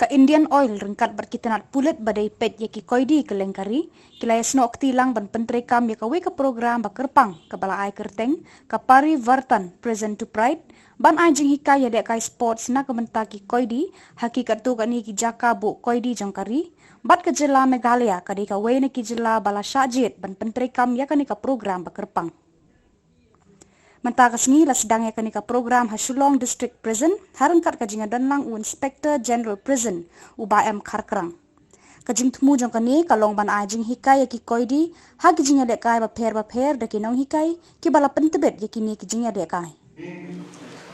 Ka Indian Oil ringkat berkitanat pulit badai pet yaki Koidi ke lengkari, Kylla snok tilang ban pentrekam yaka weka program bakerpang ke bala ai kerteng, ka pari vartan present to pride, ban ai Jinghikai ya dekai sports na kementaki Koidi, hakikat tu kani ki jaka bu Koidi jangkari, bat ke jela Meghalaya kadi ka wena ki jela bala syajit ban pentrekam yaka ni ka program bakerpang. Mentakas ni la sedang yakani ka program ha Shillong District Prison harangkat ka jinga danlang u Inspector General Prison u ba Karkrang. Ka jing temu jong kani ka long ban ai Jinghikai yaki Koidi ha ki jinga dekai ba pher da ki Nongpyni ki bala pentebet yaki ni ki jinga dekai.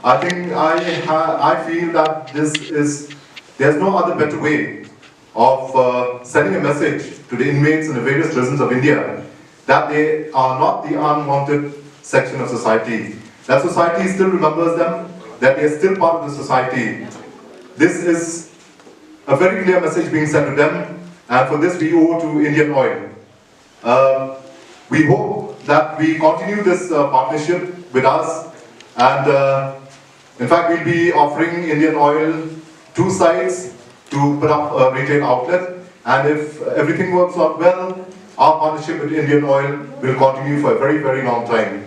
I think I feel that there's no other better way of sending a message to the inmates in the various prisons of India that they are not the unwanted section of society. That society still remembers them, that they are still part of the society. This is a very clear message being sent to them, and for this we owe to Indian Oil. We hope that we continue this partnership with us, and in fact we'll be offering Indian Oil 2 sites to put up a retail outlet, and if everything works out well, our partnership with Indian Oil will continue for a very, very long time.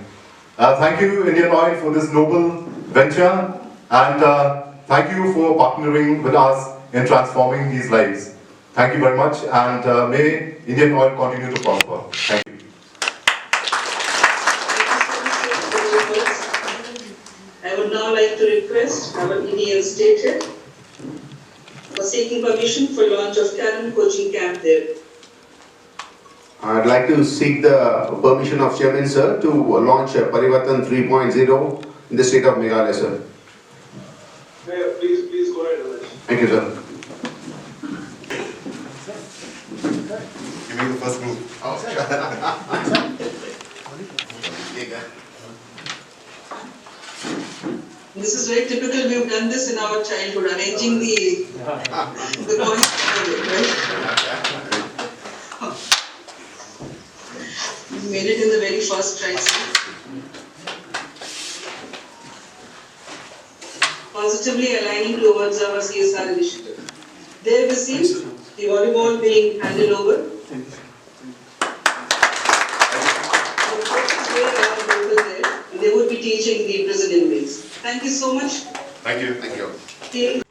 Thank you, Indian Oil, for this noble venture, and thank you for partnering with us in transforming these lives. Thank you very much, and may Indian Oil continue to prosper. Thank you. I would now like to request our Indian state head for seeking permission for launch of talent coaching camp there. I'd like to seek the permission of Chairman Sir to launch Parivartan 3.0 in the state of Meghalaya, sir. Yeah, please go ahead. Thank you, sir. Give me the first move. This is very typical. We've done this in our childhood, arranging the coins, right? We made it in the very first try. Positively aligning towards our CSR initiative. There we see the volleyball being handed over. They would be teaching the prison inmates. Thank you so much. Thank you. Thank you.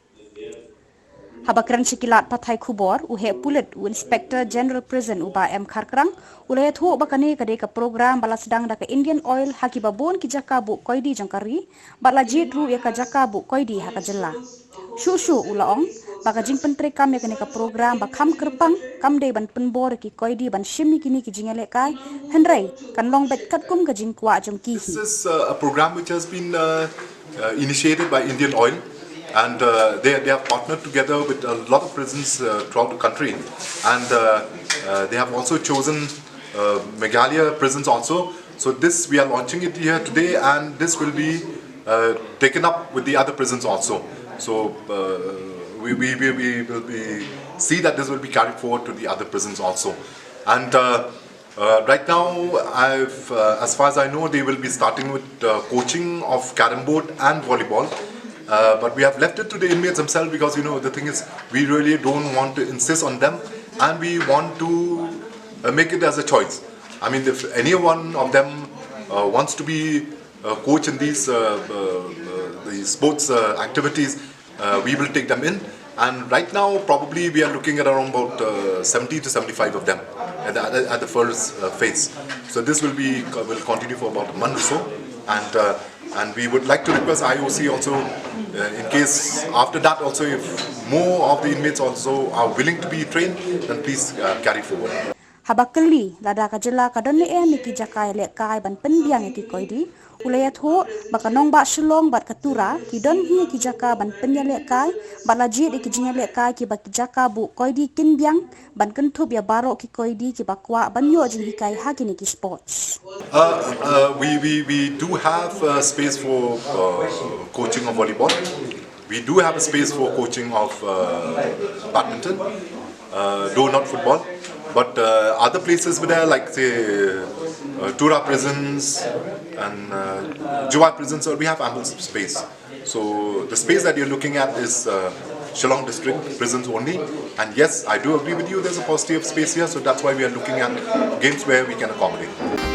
Haba kran sikilat pathai khubor u he pulit u Inspector General Prison u ba Karkrang u le thu bakani kade ka program bala sedang da ka Indian Oil haki babon ki jaka bu Koidi jangkari bala jit ru ya ka jaka bu Koidi ha ka jella shu u laong baka jing pentre kam ya kani ka program ba kham kerpang kam de ban penbor ki Koidi ban shimi kini ki jingale kai hendrai kan long bet kat kum ka jing kwa jong ki. This is a program which has been initiated by Indian Oil. And they have partnered together with a lot of prisons throughout the country, and they have also chosen Meghalaya prisons also. So this, we are launching it here today, and this will be taken up with the other prisons also. So we will see that this will be carried forward to the other prisons also. And right now, as far as I know, they will be starting with coaching of carrom board and volleyball. But we have left it to the inmates themselves, because the thing is, we really don't want to insist on them, and we want to make it as a choice. I mean, if any one of them wants to be a coach in these sports activities, we will take them in. And right now, probably we are looking at around about 70 to 75 of them at the first phase. So this will continue for about a month or so, and we would like to request IOC also, in case after that also, if more of the inmates also are willing to be trained, then please carry forward. Habakali lada ka jela ka don le niki jakai le kai ban penbiang ki Koidi ulaya tho baka nong ba Shillong bat katura ki don hi ki jaka ban penya le kai bala ji ki jinya le kai ki bak jaka bu Koidi kinbiang ban kentup ya baro ki Koidi ki bakwa ban yo Jinghikai hagini ki sports. We do have space for coaching of volleyball. We do have a space for coaching of badminton, though not football. But other places were there, like say Tura prisons and Juwa prisons, we have ample space. So the space that you're looking at is Shillong district prisons only. And yes, I do agree with you, there's a positive space here, so that's why we are looking at games where we can accommodate.